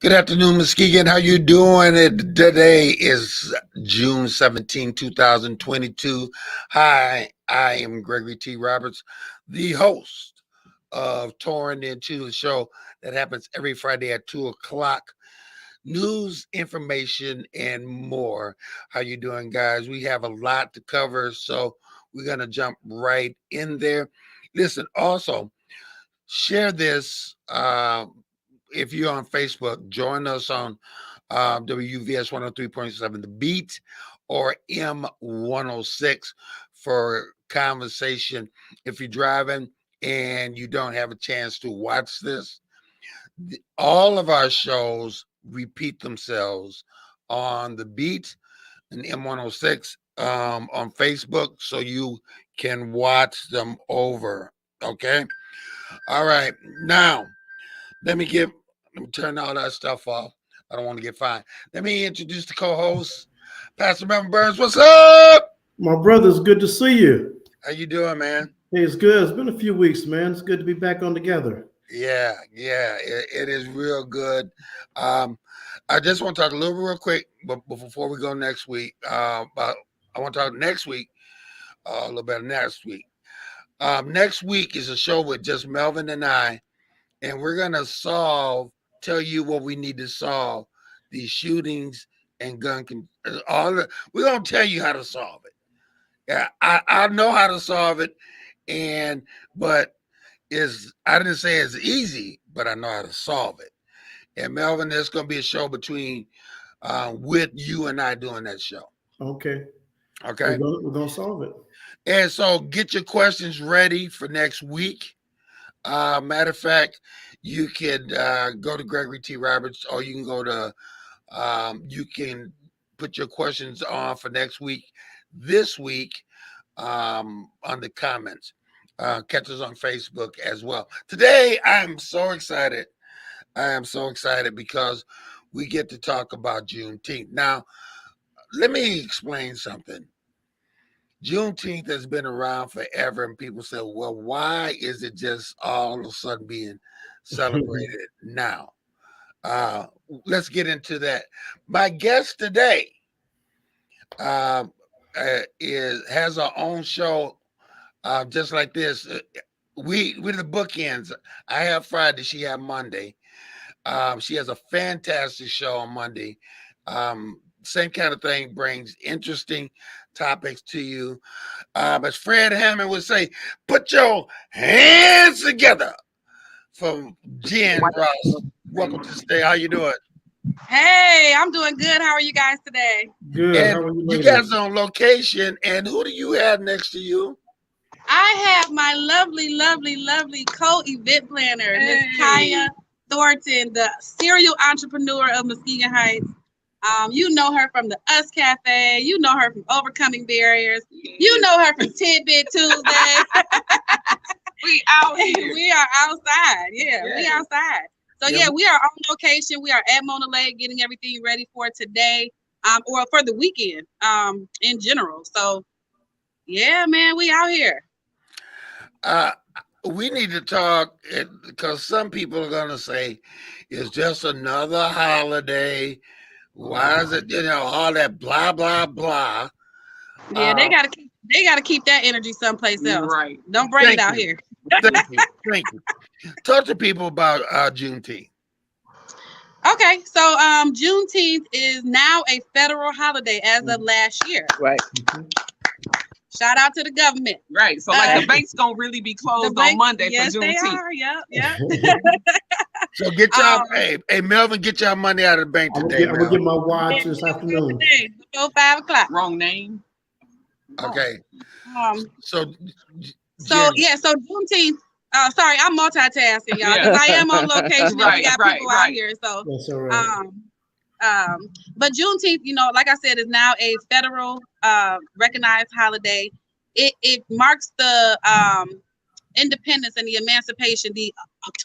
Good afternoon, Muskegon. How you doing? Today is June 17, 2022. Hi, I am Gregory T. Roberts, the host of Touring Into the show that happens every Friday at 2 o'clock. News, information, and more. How you doing, guys? We have a lot to cover, so we're going to jump right in there. Listen, also, share this. If you're on Facebook, join us on WVS 103.7 The Beat or M106 for conversation. If you're driving and you don't have a chance to watch this, all of our shows repeat themselves on The Beat and M106 on Facebook, so you can watch them over. Okay. All right. Now, let me turn all that stuff off. I don't want to get fined. Let me introduce the co-host, Pastor Melvin Burns. What's up? My brother, it's good to see you. How you doing, man? Hey, it's good. It's been a few weeks, man. It's good to be back on together. Yeah, it is real good. I just want to talk a little real quick, but before we go next week, about I want to talk next week, a little bit next week. Next week is a show with just Melvin and I, and we're gonna tell you what we need to solve these shootings and we're gonna tell you how to solve it. Yeah, I know how to solve it, but I didn't say it's easy, but I know how to solve it. And Melvin, there's gonna be a show between with you and I doing that show. Okay. Okay. We're gonna solve it. And so get your questions ready for next week. Matter of fact, you can go to Gregory T. Roberts, or you can go to you can put your questions on for next week, this week, on the comments. Catch us on Facebook as well. Today, I'm so excited. I am so excited because we get to talk about Juneteenth. Now, let me explain something. Juneteenth has been around forever, and people say, well, why is it just all of a sudden being celebrated now? Let's get into that. My guest today has our own show, just like this. We're the bookends. I have Friday, she have Monday. She has a fantastic show on Monday. Same kind of thing, brings interesting topics to you. As Fred Hammond would say, put your hands together. From Jen Ross. Welcome to stay. How you doing? Hey, I'm doing good. How are you guys today? Good. And how are you, you guys on location, and who do you have next to you? I have my lovely, lovely, lovely co-event planner, Miss Kaya Thornton, the serial entrepreneur of Muskegon Heights. You know her from the Us Cafe. You know her from Overcoming Barriers. You know her from Tidbit Tuesday. We out here. We are outside. Yeah, we outside. So we are on location. We are at Mona Lake getting everything ready for today, or for the weekend, in general. So yeah, man, we out here. We need to talk because some people are gonna say it's just another holiday. Why is it, all that blah blah blah? Yeah, they gotta keep that energy someplace else. Right. Don't bring it out here. Thank you. Talk to people about Juneteenth. Okay, so Juneteenth is now a federal holiday as of last year. Right. Shout out to the government. Right. So the bank's gonna really be closed on Monday for Juneteenth. Yes, they are. Yep. So get y'all, hey Melvin, get y'all money out of the bank today. I'm gonna get my watch this afternoon. Before 5 o'clock. Wrong name. Okay. So Juneteenth. Sorry, I'm multitasking, y'all, because I am on location. And we got people out here, so that's all right. But Juneteenth, like I said, is now a federal recognized holiday. It marks the independence and the emancipation, the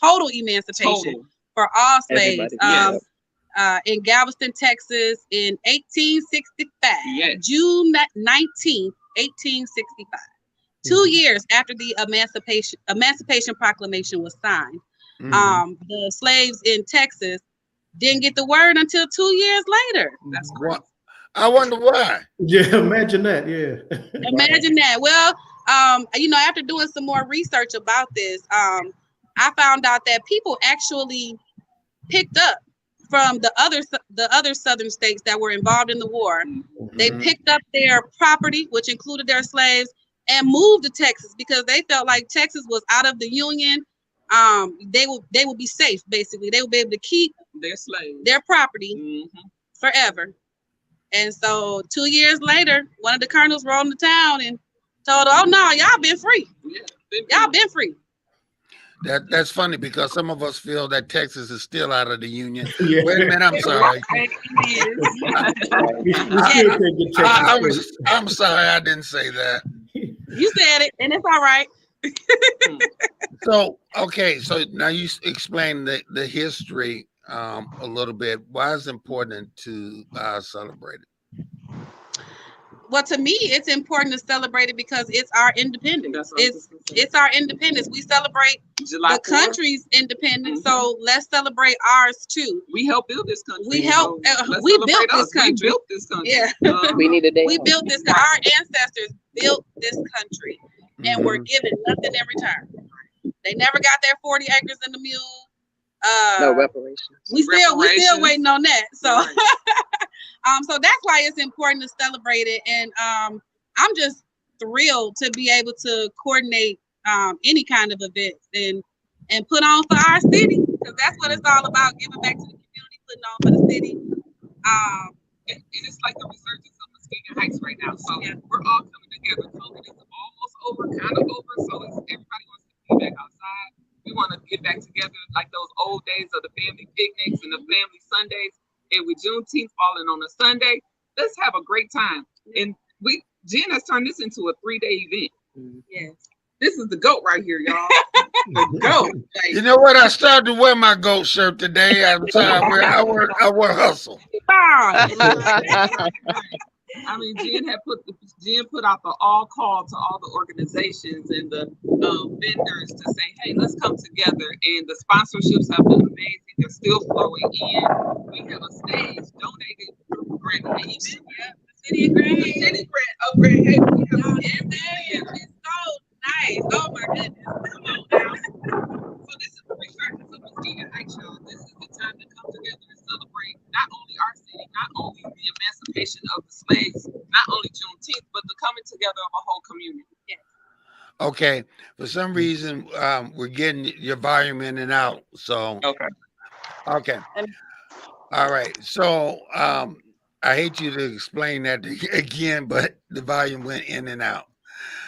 total emancipation for all slaves. In Galveston, Texas, in 1865, June 19th, 1865. 2 years after the Emancipation Proclamation was signed, the slaves in Texas Didn't get the word until 2 years later. That's crazy. I wonder why. Yeah, imagine that. Yeah. Imagine that. Well, after doing some more research about this, I found out that people actually picked up from the other southern states that were involved in the war. They picked up their property, which included their slaves, and moved to Texas because they felt like Texas was out of the Union. They will be safe. Basically, they will be able to keep Their slaves, their property forever. And so 2 years later, one of the colonels rolled into town and told, "Oh no, y'all been free. Y'all been free." That's funny because some of us feel that Texas is still out of the Union. Yeah. Wait a minute, I'm sorry. I'm sorry, I didn't say that. You said it, and it's all right. So, okay, so now you explain the history a little bit. Why is it important to celebrate it? Well, to me, it's important to celebrate it because it's our independence. It's our independence. We celebrate the country's independence, so let's celebrate ours too. We helped build this country. We built this country. We built this country. Yeah, we need a day. We built this. Our ancestors built this country, and we're given nothing in return. They never got their 40 acres and a mule. No reparations. We still waiting on that. So. So that's why it's important to celebrate it. And I'm just thrilled to be able to coordinate any kind of events and put on for our city, because that's what it's all about, giving back to the community, putting on for the city. And it's like the resurgence of Muskegon Heights right now. So we're all coming together. COVID is almost over, kind of over. So everybody wants to be back outside. We want to get back together like those old days of the family picnics and the family Sundays. And with Juneteenth falling on a Sunday, let's have a great time. And Jen has turned this into a 3-day event. Yes. This is the GOAT right here, y'all. The GOAT. Like, you know what? I started to wear my GOAT shirt today. I wear hustle. I mean, Jen put out the all call to all the organizations and the vendors to say, hey, let's come together. And the sponsorships have been amazing. They're still flowing in. We have a stage donated through Grand Haven. The city of Grand Haven. We have it's so nice. Oh my goodness. Come on now. So this is the resurgence of Muskegon Heights, y'all. This is the time to come together and celebrate not only our city, not only the emancipation of the slaves, not only Juneteenth, but the coming together of a whole community. Yes. Okay. For some reason, we're getting your volume in and out. So okay. All right. So I hate you to explain that again, but the volume went in and out.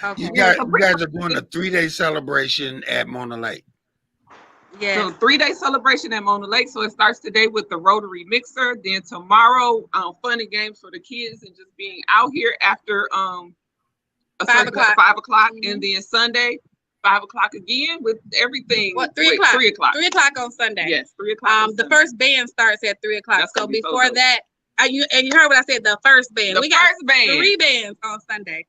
Okay. You guys are doing a 3-day celebration at Mona Lake. Yeah. So 3-day celebration at Mona Lake. So it starts today with the Rotary Mixer. Then tomorrow, fun and games for the kids and just being out here after 5 o'clock. 5 o'clock. And then Sunday, 5 o'clock again with everything. What, 3 o'clock? 3 o'clock. 3 o'clock on Sunday. Yes, 3 o'clock. The first band starts at 3 o'clock. That's so gonna be before so that, you heard what I said, the first band. We got first band. 3 bands on Sunday.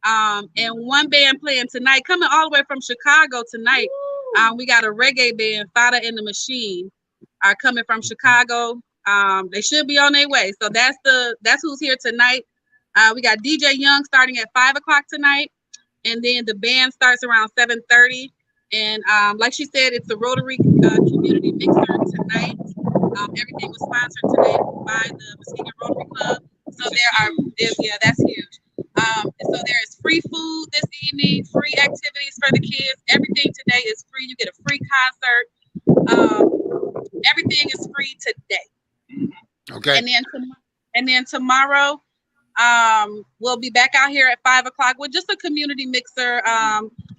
And one band playing tonight, coming all the way from Chicago tonight. We got a reggae band, Fada and the Machine, are coming from Chicago. They should be on their way. So that's who's here tonight. We got DJ Young starting at 5 o'clock tonight, and then the band starts around 7:30. And like she said, it's the Rotary Community Mixer tonight. Everything was sponsored today by the Muskegon Rotary Club. So that's huge. So there is free food this evening, free activities for the kids. Everything today is free. You get a free concert. Everything is free today. Okay. And then tomorrow, we'll be back out here at 5 o'clock with just a community mixer.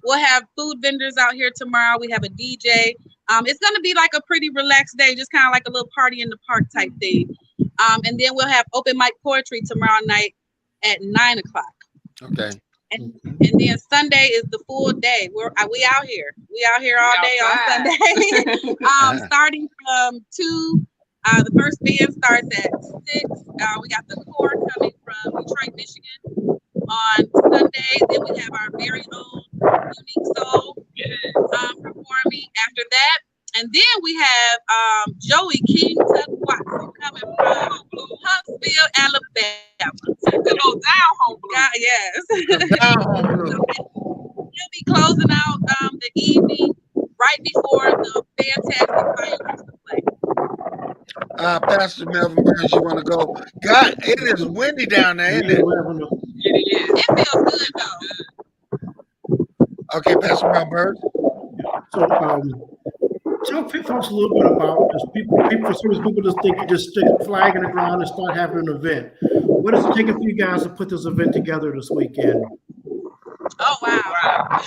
We'll have food vendors out here tomorrow. We have a DJ. It's going to be like a pretty relaxed day, just kind of like a little party in the park type thing. And then we'll have open mic poetry tomorrow night at 9 o'clock. Okay. And then Sunday is the full day. We out here. We out here all day on Sunday. Starting from 2. The first band starts at 6. We got the core coming from Detroit, Michigan on Sunday. Then we have our very own Unique Soul performing. After that, And then we have Joey King Tuck Watson coming from Huntsville, Alabama. Good old down home blue. Yes. Down home blue. He'll be closing out the evening right before the fantastic fireworks display. Pastor Melvin Burns, you want to go? God, it is windy down there, isn't it? It feels good though. Okay, Pastor Melvin Burns. So, tell folks a little bit about this. For some people just think you just stick a flag in the ground and start having an event. What is it taking for you guys to put this event together this weekend? Oh wow!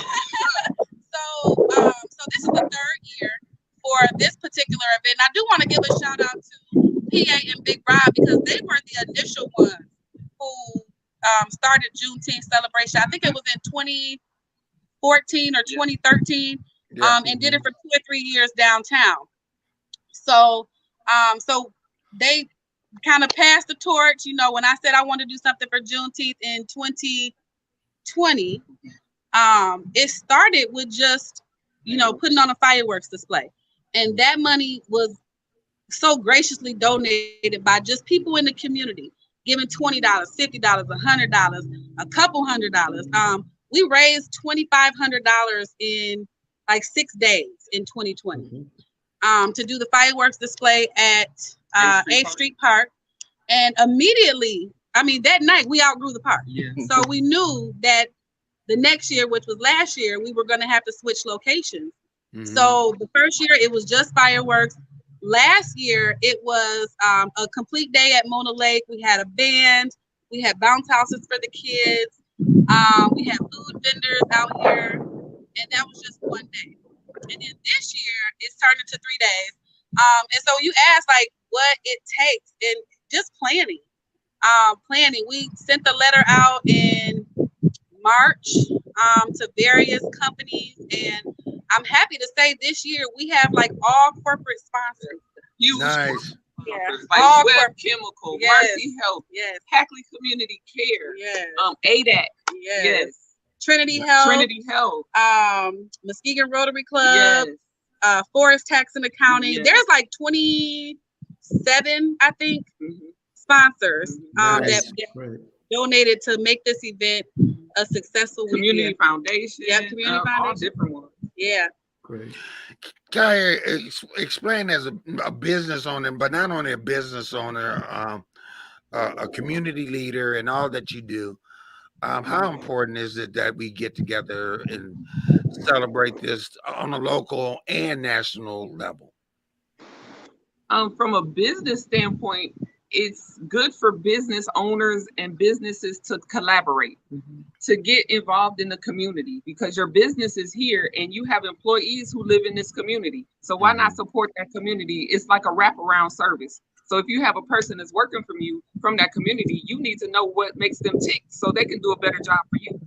So this is the third year for this particular event. I do want to give a shout out to PA and Big Rob because they were the initial ones who started Juneteenth celebration. I think it was in 2014 or 2013. And did it for 2 or 3 years downtown. So they kind of passed the torch. You know, when I said I wanted to do something for Juneteenth in 2020, it started with just, you know, putting on a fireworks display. And that money was so graciously donated by just people in the community, giving $20, $50, $100, a couple $100. We raised $2,500 in like 6 days in 2020 to do the fireworks display at 8th Street Park. And immediately, I mean, that night we outgrew the park. Yeah. So we knew that the next year, which was last year, we were going to have to switch locations. So the first year it was just fireworks. Last year it was a complete day at Mona Lake. We had a band. We had bounce houses for the kids. We had food vendors out here. And that was just one day. And then this year, it's turned into 3 days. And so you asked, like, what it takes and just planning. We sent the letter out in March to various companies. And I'm happy to say this year, we have, like, all corporate sponsors. Huge. Nice. Yeah. Like all Web Chemical, yes. Mercy Health, yes. Hackley Community Care, yes. ADAC, yes. Trinity Health, Muskegon Rotary Club, yes. Forest Tax and Accounting. Yes. There's like 27, I think, sponsors Nice. that donated to make this event a successful Community weekend. Foundation. Yeah, Community Foundation. All different ones. Yeah. Great. Kai, explain as a business owner, but not only a business owner, a community leader, and all that you do. How important is it that we get together and celebrate this on a local and national level? From a business standpoint, it's good for business owners and businesses to collaborate, to get involved in the community, because your business is here and you have employees who live in this community. So why not support that community? It's like a wraparound service. So if you have a person that's working from that community, you need to know what makes them tick so they can do a better job for you.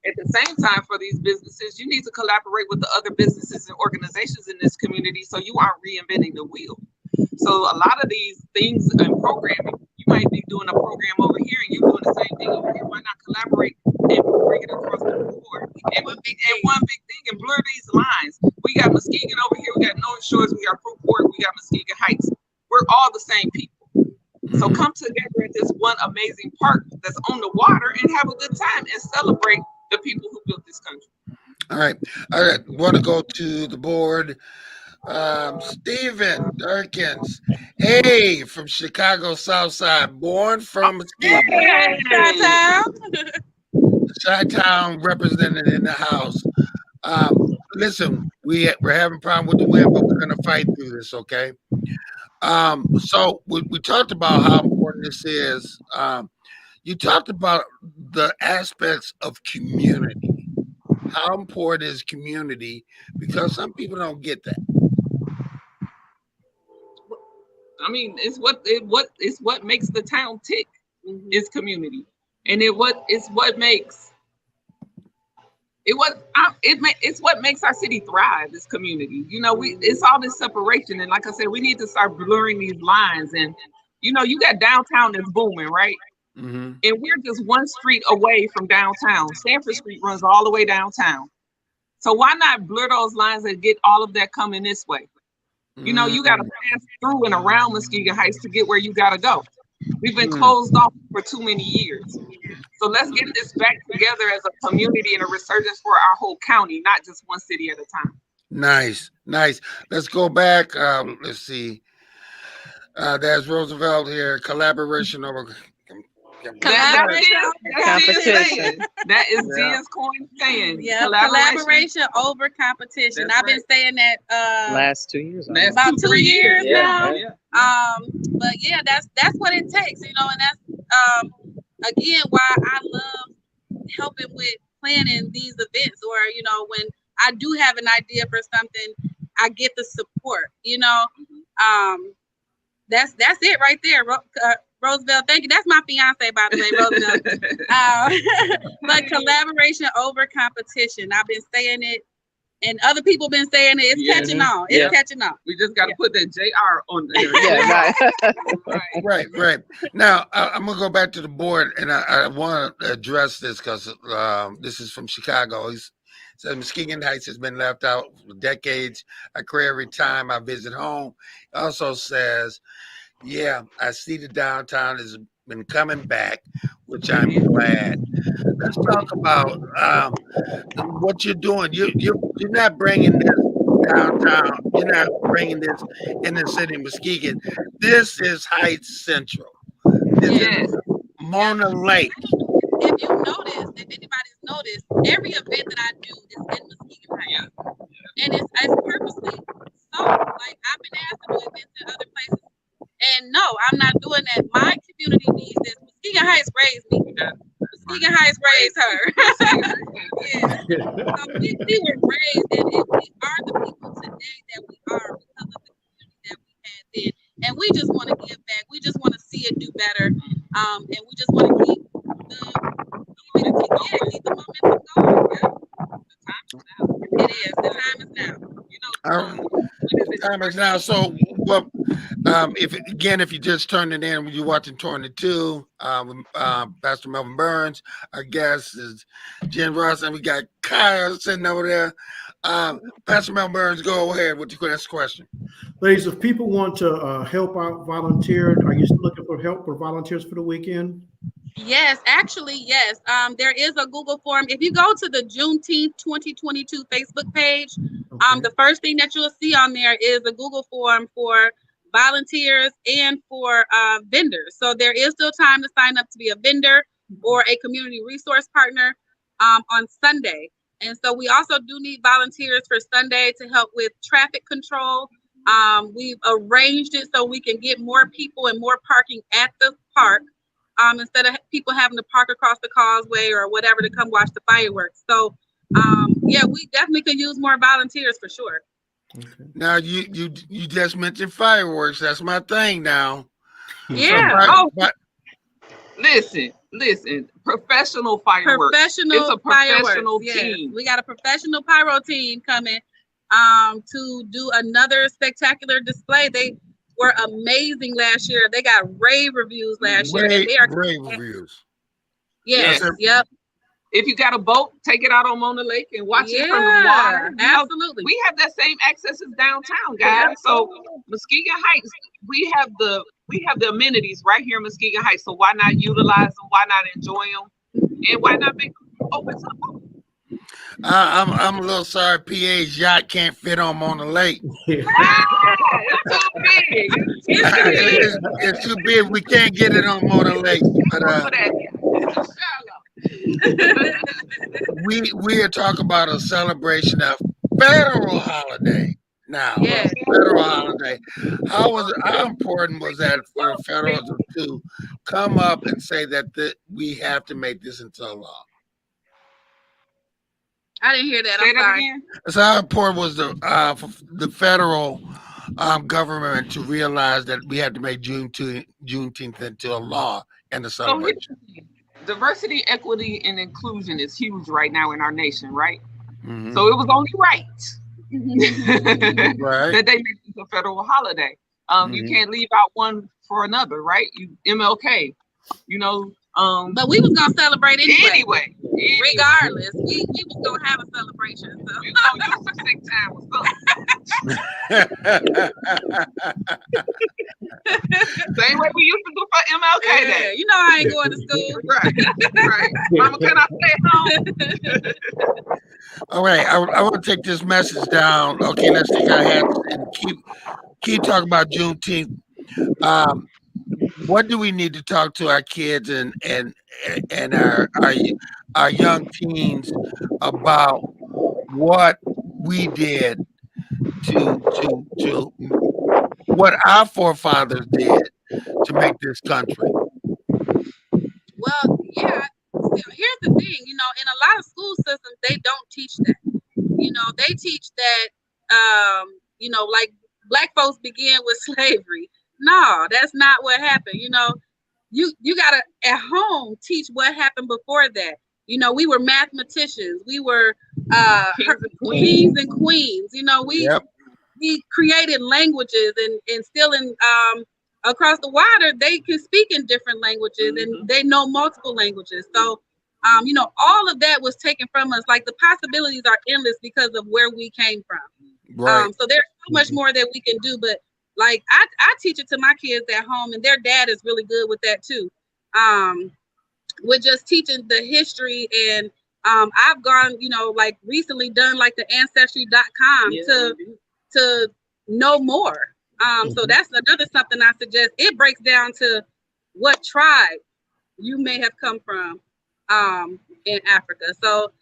At the same time, for these businesses, you need to collaborate with the other businesses and organizations in this community so you aren't reinventing the wheel. So a lot of these things and programming, you might be doing a program over here and you're doing the same thing over here. Why not collaborate and bring it across the board? And one big thing and blur these lines. We got Muskegon over here, we got North Shores, we got Fruitport, we got Muskegon Heights. We're all the same people. So come together at this one amazing park that's on the water and have a good time and celebrate the people who built this country. All right. Want to go to the board. Stephen Durkins, hey, from Chicago South Side, born from Muskegon. Chi-Town represented in the house. Listen, we're having a problem with the wind, but we're going to fight through this, okay? So we talked about how important this is. You talked about the aspects of community. How important is community? Because some people don't get that. I mean, it's what makes the town tick is community, and it's what makes our city thrive is community. You know, it's all this separation, and like I said, we need to start blurring these lines. And you know, you got downtown that's booming, right? And we're just one street away from downtown. Stanford Street runs all the way downtown. So why not blur those lines and get all of that coming this way? You know, you got to pass through and around Muskegon Heights to get where you got to go. We've been closed off for too many years. So let's get this back together as a community and a resurgence for our whole county, not just one city at a time. Nice. Let's go back. Let's see. There's Roosevelt here. Collaboration over Competition. That is Jen's coin saying. Yeah, collaboration over competition. That's I've been saying that last 2 years. About 2 years now. Yeah. But yeah, that's what it takes, you know, and that's again why I love helping with planning these events, or you know, when I do have an idea for something, I get the support, you know. That's it right there. Roosevelt, thank you. That's my fiance, by the way, Roosevelt. But collaboration over competition. I've been saying it, and other people been saying it. It's catching on. It's catching on. We just got to put that JR on there. Right. Now, I'm going to go back to the board, and I want to address this because this is from Chicago. He says Muskegon Heights has been left out for decades. I cry every time I visit home. He also says, yeah, I see the downtown has been coming back, which I'm glad. Let's talk about what you're doing. You're not bringing this downtown. You're not bringing this in the city of Muskegon. This is Heights Central. This is Mona Lake. If you notice, if anybody's noticed, every event that I do is in Muskegon Heights, and it's purposely so. Like I've been asked to do events in other places. And no, I'm not doing that. My community needs this. Muskegon Heights raised me. Muskegon Heights raised her. So we were raised, and we are the people today that we are because of the community that we had then. And we just want to give back. We just want to see it do better. And we just want to keep the momentum going. Yeah. It is. The time is now. You know, the time is now. So, well, if you just turned it in, when you're watching Torn 2, Pastor Melvin Burns, our guest is Jen Ross, and we got Kyle sitting over there. Pastor Melvin Burns, go ahead with your next question. Ladies, if people want to help out, volunteer, are you still looking for help for volunteers for the weekend? Yes, actually, yes. There is a Google form. If you go to the Juneteenth 2022 Facebook page, the first thing that you'll see on there is a Google form for volunteers and for vendors. So there is still time to sign up to be a vendor or a community resource partner on Sunday. And so we also do need volunteers for Sunday to help with traffic control. We've arranged it so we can get more people and more parking at the park. Instead of people having to park across the causeway or whatever to come watch the fireworks. So, we definitely could use more volunteers for sure. Okay. Now, you just mentioned fireworks. That's my thing now. Yeah. Listen. Professional fireworks. It's a professional team. We got a professional pyro team coming to do another spectacular display. They were amazing last year. They got rave reviews last year. And they are rave reviews. Yes. Yep. If you got a boat, take it out on Mona Lake and watch it from the water. Absolutely. We have that same access as downtown, guys. So Muskegon Heights, we have the amenities right here in Muskegon Heights. So why not utilize them? Why not enjoy them? And why not make them open to the public? I'm a little sorry. PA's yacht can't fit on Mona Lake. It's too big. It's too big. We can't get it on Mona Lake. But we are talking about a celebration of federal holiday now. Yes. Federal holiday. How important was that for federal to come up and say that we have to make this into a law? I didn't hear that. I'm sorry. So how important was the federal government to realize that we had to make Juneteenth into a law and a celebration? Diversity, equity, and inclusion is huge right now in our nation, right? Mm-hmm. So it was only right that they make this a federal holiday. You can't leave out one for another, right? MLK, but we was gonna celebrate anyway. regardless, we was gonna have a celebration. So. You know, use some sick time or something. Same way we used to do for MLK Day. You know I ain't going to school. Right. Mama, can I stay home? All right, I want to take this message down. Okay, let's take our hats and keep talking about Juneteenth. What do we need to talk to our kids and our young teens about what we did to what our forefathers did to make this country? Well, yeah. Here's the thing, in a lot of school systems, they don't teach that. They teach that, like Black folks began with slavery. No, that's not what happened. You gotta at home teach what happened before that. We were mathematicians. We were kings and queens. We created languages and still in across the water, they can speak in different languages and they know multiple languages. So, all of that was taken from us. Like the possibilities are endless because of where we came from. Right. So there's so much more that we can do. But like I teach it to my kids at home, and their dad is really good with that too. With just teaching the history, and I've gone, like recently done like the ancestry.com to know more. So that's another something I suggest. It breaks down to what tribe you may have come from in Africa. So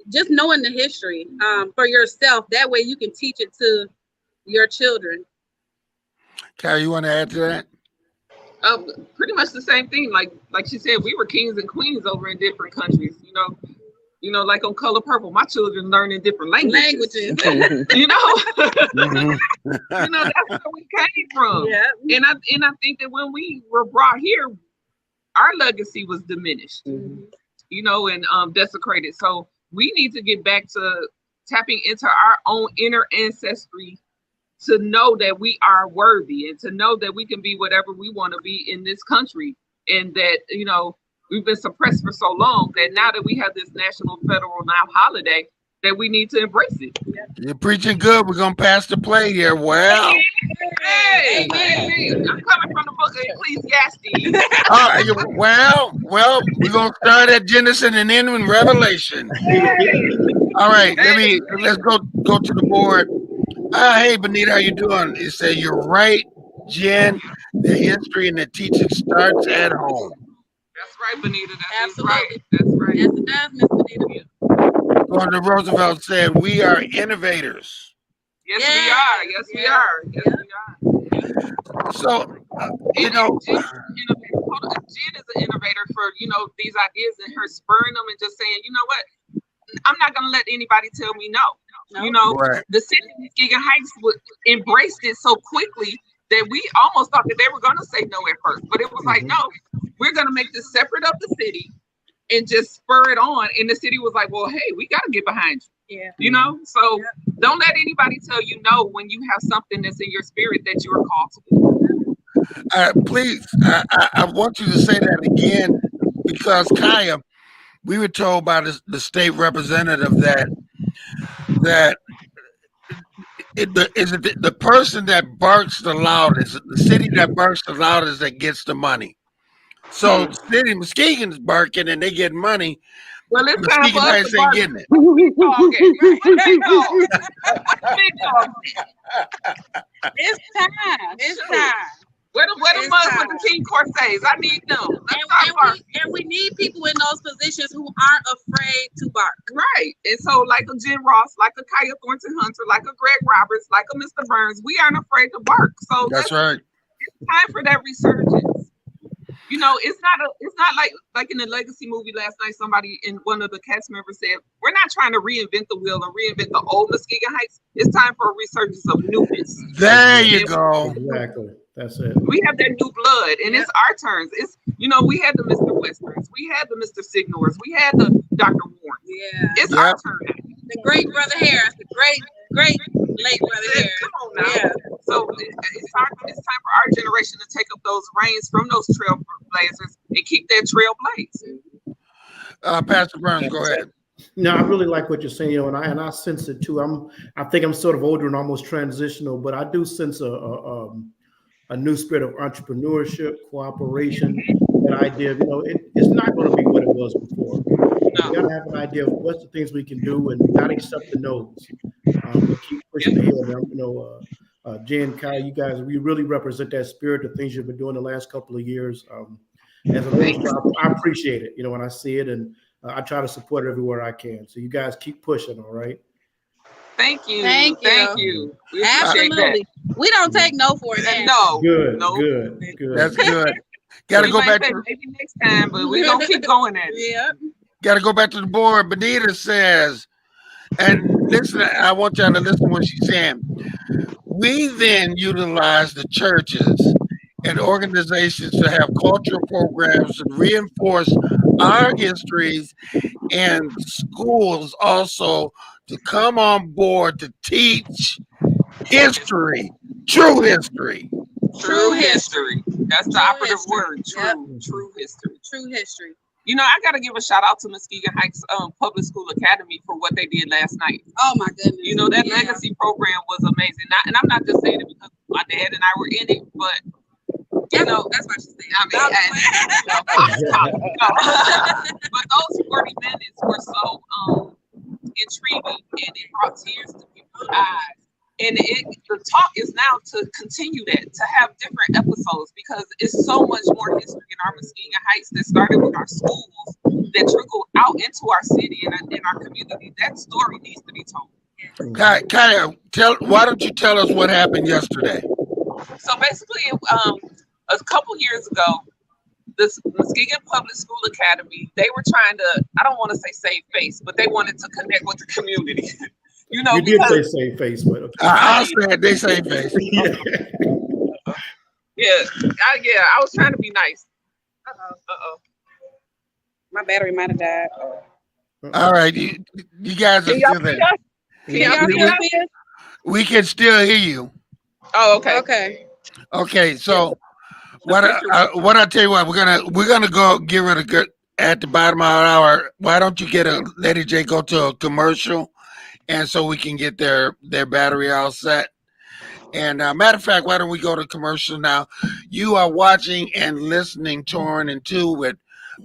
just knowing the history for yourself, that way you can teach it to your children. Kyle, you want to add to that? Pretty much the same thing. Like she said, we were kings and queens over in different countries. Like on Color Purple, my children learn in different languages. That's where we came from. Yeah. And I think that when we were brought here, our legacy was diminished, and desecrated. So we need to get back to tapping into our own inner ancestry to know that we are worthy and to know that we can be whatever we want to be in this country, and that, we've been suppressed for so long that now that we have this national federal holiday, that we need to embrace it. Yeah. You're preaching good. We're going to pass the plate here. Well. Hey, I'm coming from the book of Ecclesiastes. All right, well, we're going to start at Genesis and end in Revelation. All right, let's go to the board. Hey, Benita, how you doing? You say you're right, Jen. The history and the teaching starts at home. That's right, Benita. Absolutely. That's right. Yes, it does, Miss Benita. Gordon Roosevelt said, "We are innovators." Yes, we are. Yes, we are. So, Jen is an innovator for these ideas, and her spurring them and just saying, you know what, I'm not gonna let anybody tell me no. Right. The city of Muskegon Heights embraced it so quickly that we almost thought that they were gonna say no at first, but it was like, no, we're gonna make this separate of the city and just spur it on. And the city was like, well, hey, we gotta get behind you. Yeah. So don't let anybody tell you no when you have something that's in your spirit that you are called to do. Please, I want you to say that again, because Kaya, we were told by the state representative that the person that barks the loudest, the city that barks the loudest, that gets the money. So the city of Muskegon is barking and they get money. Well, it's time for us to bark. Getting it. It's time. It's time. Where the mugs with the King Corsairs? I need them. And we need people in those positions who aren't afraid to bark. Right. And so like a Jen Ross, like a Kaya Thornton Hunter, like a Greg Roberts, like a Mr. Burns, we aren't afraid to bark. So that's right. It's time for that resurgence. It's not like in the Legacy movie last night, somebody in one of the cast members said, we're not trying to reinvent the wheel or reinvent the old Muskegon Heights. It's time for a resurgence of newness. There you go. Exactly. That's it. We have that new blood, and it's our turns. It's we had the Mr. Westerns, we had the Mr. Signors, we had the Dr. Warren. Yeah. It's our turn. The great Brother Harris, the great late Brother Harris. Come on now. Yeah. So it's time for our generation to take up those reins from those trailblazers and keep that trail blaze. Pastor Burns, go ahead. No, I really like what you're saying, and I sense it too. I think I'm sort of older and almost transitional, but I do sense a new spirit of entrepreneurship, cooperation, that idea of, it's not going to be what it was before. We got to have an idea of what's the things we can do and not accept the no's, but keep pushing ahead. Jen, Kyle, you guys, we really represent that spirit of things you've been doing the last couple of years. As an older, I appreciate it, when I see it, and I try to support it everywhere I can. So you guys keep pushing, all right? Thank you. Thank you. Absolutely. We don't take no for it. No. Good. That's good. Got to go back to maybe next time, but we're going to keep going at it. Yeah. Got to go back to the board. Benita says, and listen, I want y'all to listen to what she's saying. We then utilize the churches and organizations to have cultural programs to reinforce our histories, and schools also to come on board to teach history, true history. True history. That's the operative word. True history. True history. I got to give a shout out to Muskegon Heights Public School Academy for what they did last night. Oh my goodness. That legacy program was amazing. And I'm not just saying it because my dad and I were in it, but that's what she's saying. But those 40 minutes were so intriguing, and it brought tears to people's eyes. And the talk is now to continue that, to have different episodes, because it's so much more history in our Muskegon Heights that started with our schools that trickled out into our city and in our community. That story needs to be told. Kaya, why don't you tell us what happened yesterday? So basically, a couple years ago, the Muskegon Public School Academy, they were trying to, I don't want to say save face, but they wanted to connect with the community. You did say save face, but okay. I said they save face. I was trying to be nice. My battery might have died. All right, you guys are still there. We can still hear you. Oh, okay. Okay, so what I tell you what, we're gonna go get rid of good at the bottom of our hour. Why don't you get Lady J go to a commercial, and so we can get their battery all set. And matter of fact, why don't we go to commercial now? You are watching and listening Torn in Two with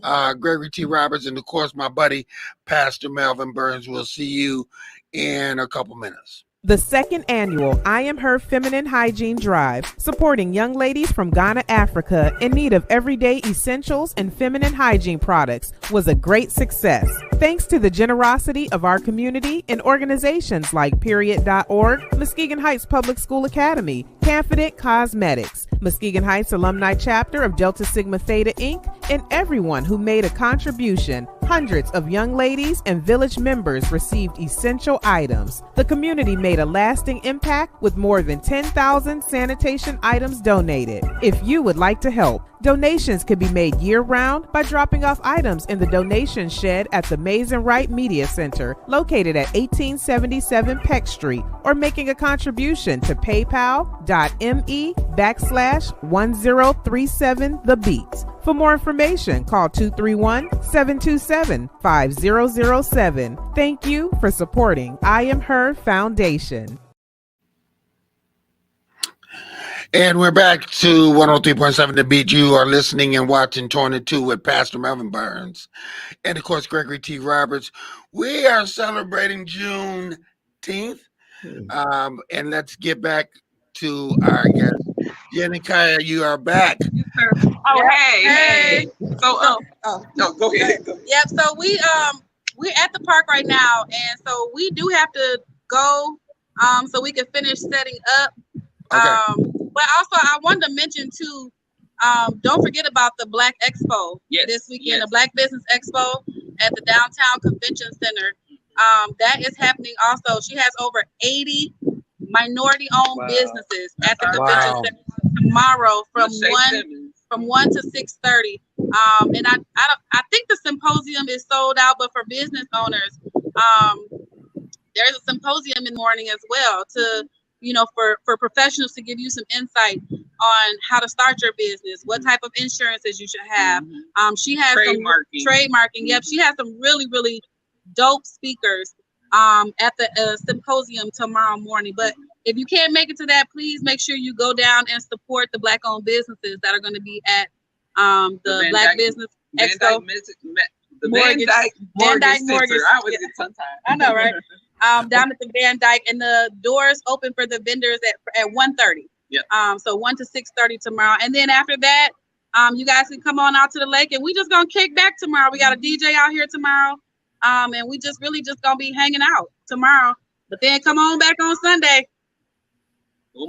Gregory T. Roberts, and of course my buddy Pastor Melvin Burns. We'll see you in a couple minutes. The second annual I Am Her Feminine Hygiene Drive, supporting young ladies from Ghana, Africa in need of everyday essentials and feminine hygiene products, was a great success. Thanks to the generosity of our community and organizations like Period.org, Muskegon Heights Public School Academy, Confident Cosmetics, Muskegon Heights Alumni Chapter of Delta Sigma Theta Inc., and everyone who made a contribution. Hundreds of young ladies and village members received essential items. The community made a lasting impact with more than 10,000 sanitation items donated. If you would like to help, donations can be made year-round by dropping off items in the donation shed at the Mays and Wright Media Center, located at 1877 Peck Street, or making a contribution to paypal.me/1037thebeats. For more information, call 231-727-5007. Thank you for supporting I Am Her Foundation. And we're back to 103.7 The Beat. You are listening and watching Torn in Two with Pastor Melvin Burns and, of course, Gregory T. Roberts. We are celebrating Juneteenth. And let's get back to our guest. Jen and Kaya, you are back. Oh, hey. So, no, go ahead. Yep. So we're at the park right now, and so we do have to go, so we can finish setting up. Okay. But also, I wanted to mention too, don't forget about the Black Expo this weekend, the Black Business Expo at the Downtown Convention Center. That is happening also. She has over 80 minority-owned businesses at the convention center tomorrow from 1 to 6:30. And I think the symposium is sold out, but for business owners, there's a symposium in the morning as well to, for professionals to give you some insight on how to start your business, what type of insurances you should have. She has Trademarking. some trademarking. Yep, she has some really, really dope speakers at the symposium tomorrow morning. But if you can't make it to that, please make sure you go down and support the Black-owned businesses that are going to be at the Black Business Expo. The Van Dyke Mortgage Center. I was get tongue-tied. I know, right? Down at the Van Dyke, and the doors open for the vendors at 1:30. Yep. So 1 to 6:30 tomorrow, and then after that, you guys can come on out to the lake, and we just gonna kick back tomorrow. We got a DJ out here tomorrow, and we just gonna be hanging out tomorrow. But then come on back on Sunday.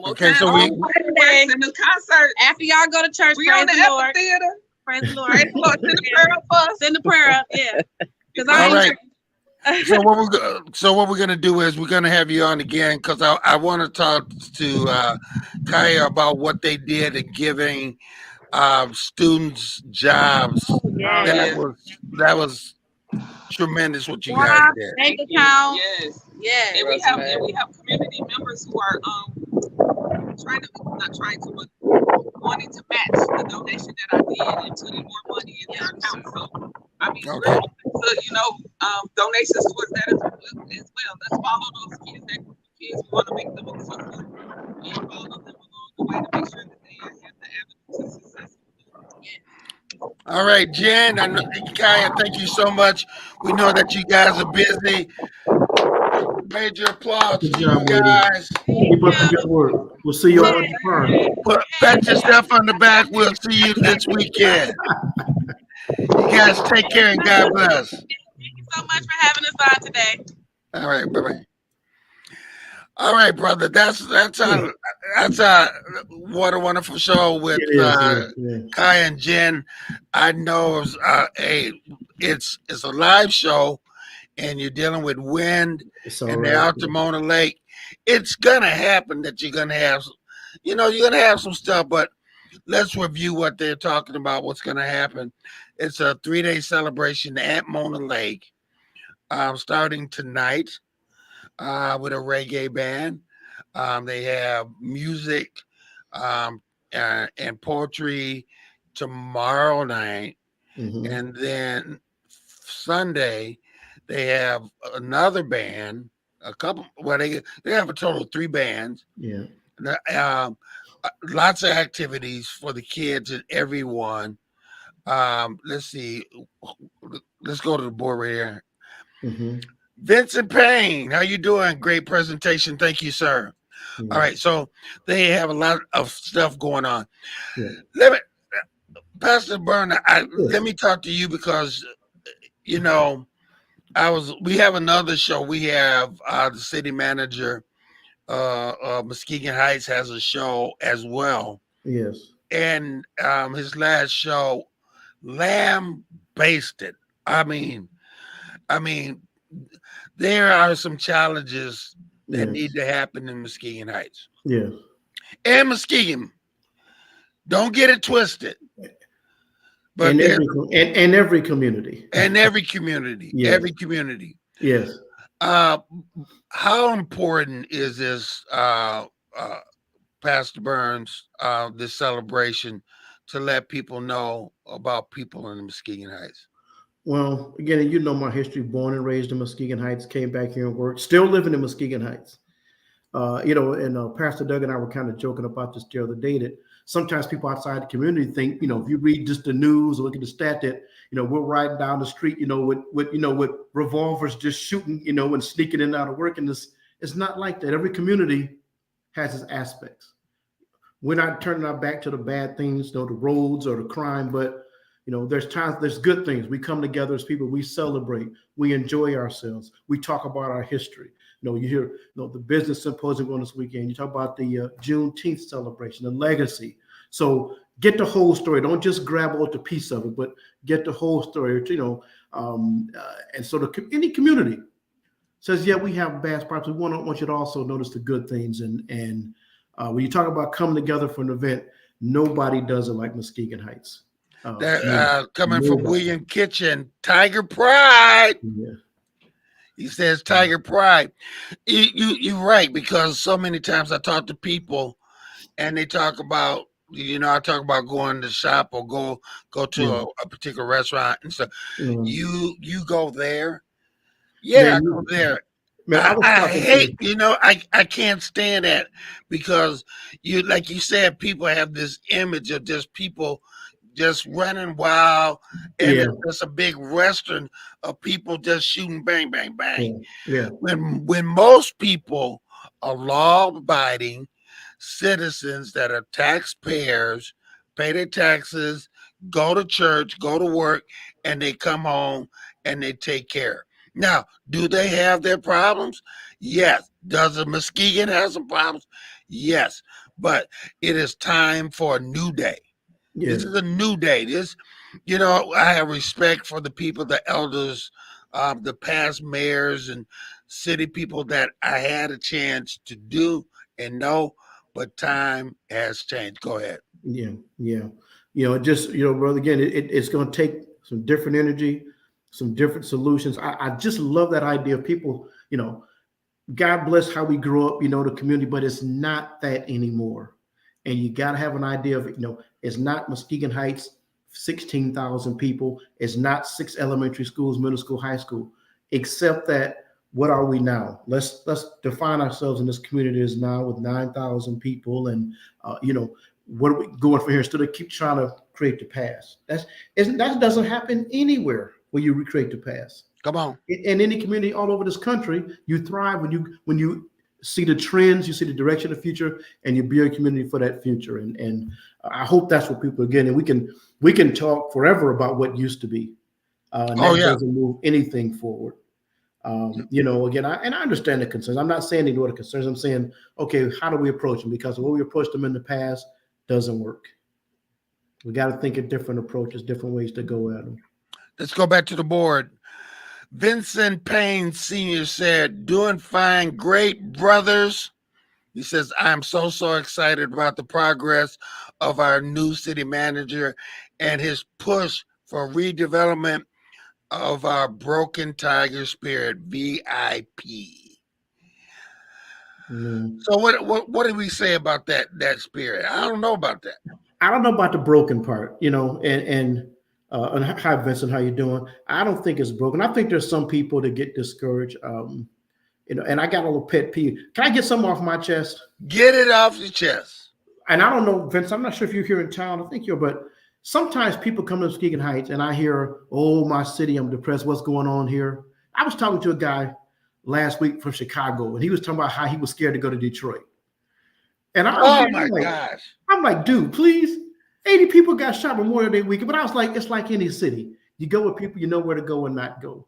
Okay, so we in the concert after y'all go to church. We praise on the the Lord. amphitheater. Praise the Lord. Praise the Lord. Send the prayer up for us. Send the prayer up, yeah. Because all right. So what we're gonna do is we're gonna have you on again because I want to talk to Kaya about what they did in giving students jobs. Oh, yeah. That was tremendous what you guys did. Bank account. Yes. And we have community members who are wanting to match the donation that I did and putting more money in their account. So I mean, okay. Donations towards that as well. Let's follow those kids. That group of kids, we want to make them successful and follow them along the way to make sure that they have the avenue to success. All right, Jen and Kaya, thank you so much. We know that you guys are busy. Major applause to you guys. Keep up the good work. We'll see you all at the park. Pat yourself on the back. We'll see you this weekend. You guys take care and God bless. Thank you so much for having us on today. All right, bye-bye. All right, brother. That's what a wonderful show with Kaya and Jen. I know it's a live show, and you're dealing with wind, and they're out to Mona Lake. It's gonna happen that you're gonna have some stuff, but let's review what they're talking about. What's gonna happen? It's a 3-day celebration at Mona Lake, starting tonight. With a reggae band. They have music and poetry tomorrow night. And then Sunday, they have another band, they have a total of 3 bands. Yeah. Lots of activities for the kids and everyone. Let's see. Let's go to the board right here. Vincent Payne, how you doing? Great presentation. Thank you, sir. All right, so they have a lot of stuff going on. Pastor Burns, let me talk to you because, we have another show. We have the city manager of Muskegon Heights has a show as well. Yes. And his last show, lamb-basted. I mean, there are some challenges that need to happen in Muskegon Heights. Yes. And Muskegon. Don't get it twisted. But in every community. And every community. Yes. Every community. Yes. How important is this, Pastor Burns, this celebration to let people know about people in Muskegon Heights? Well, again, my history, born and raised in Muskegon Heights, came back here and worked, still living in Muskegon Heights. And Pastor Doug and I were kind of joking about this the other day that sometimes people outside the community think, if you read just the news or look at the stat that, we're riding down the street, with revolvers just shooting, and sneaking in and out of work. And it's not like that. Every community has its aspects. We're not turning our back to the bad things, the roads or the crime, but there's good things. We come together as people, we celebrate, we enjoy ourselves, we talk about our history. You hear the business symposium going this weekend. You talk about the Juneteenth celebration, the legacy. So get the whole story. Don't just grab out the piece of it, but get the whole story. And so any community says, yeah, we have bad spots. We want you to also notice the good things. And when you talk about coming together for an event, nobody does it like Muskegon Heights. Coming from William Kitchen, Tiger Pride. Yeah. He says Tiger Pride. You're right, because so many times I talk to people and they talk about I talk about going to shop or go to a particular restaurant and stuff. You go there. Yeah, I go there. Man, I hate, I can't stand that because like you said, people have this image of just people just running wild, and it's just a big restaurant of people just shooting bang, bang, bang. Yeah. When most people are law-abiding citizens that are taxpayers, pay their taxes, go to church, go to work, and they come home and they take care. Now, do they have their problems? Yes. Does the Muskegon have some problems? Yes. But it is time for a new day. Yeah. This is a new day. I have respect for the people, the elders, the past mayors and city people that I had a chance to do and know, but time has changed. Go ahead. Yeah. Brother, again, it's going to take some different energy, some different solutions. I just love that idea of people, God bless how we grew up, the community, but it's not that anymore. And you got to have an idea of, it's not Muskegon Heights, 16,000 people. It's not 6 elementary schools, middle school, high school, except that what are we now? Let's define ourselves in this community as now with 9,000 people. And, what are we going for here instead of keep trying to create the past? That doesn't happen anywhere where you recreate the past. Come on. In any community all over this country, you thrive when you see the trends, you see the direction of the future, and you build a community for that future. And I hope that's what people are getting. We can talk forever about what used to be. Doesn't move anything forward. Again, I understand the concerns. I'm not saying ignore the concerns. I'm saying, okay, how do we approach them? Because what we approached them in the past doesn't work. We got to think of different approaches, different ways to go at them. Let's go back to the board. Vincent Payne Sr. said, doing fine, great brothers. He says, I'm so excited about the progress of our new city manager and his push for redevelopment of our Broken Tiger Spirit, VIP. So what did we say about that spirit? I don't know about that. I don't know about the broken part, and hi Vincent, how you doing? I don't think it's broken. I think there's some people that get discouraged, and I got a little pet peeve. Can I get something off my chest? Get it off your chest. And I don't know, Vince, I'm not sure if you're here in town. I think but sometimes people come to Muskegon Heights and I hear, oh, my city, I'm depressed. What's going on here? I was talking to a guy last week from Chicago, and he was talking about how he was scared to go to Detroit. And I'm like, dude, please. 80 people got shot Memorial Day weekend, but I was like, it's like any city. You go with people, you know where to go and not go.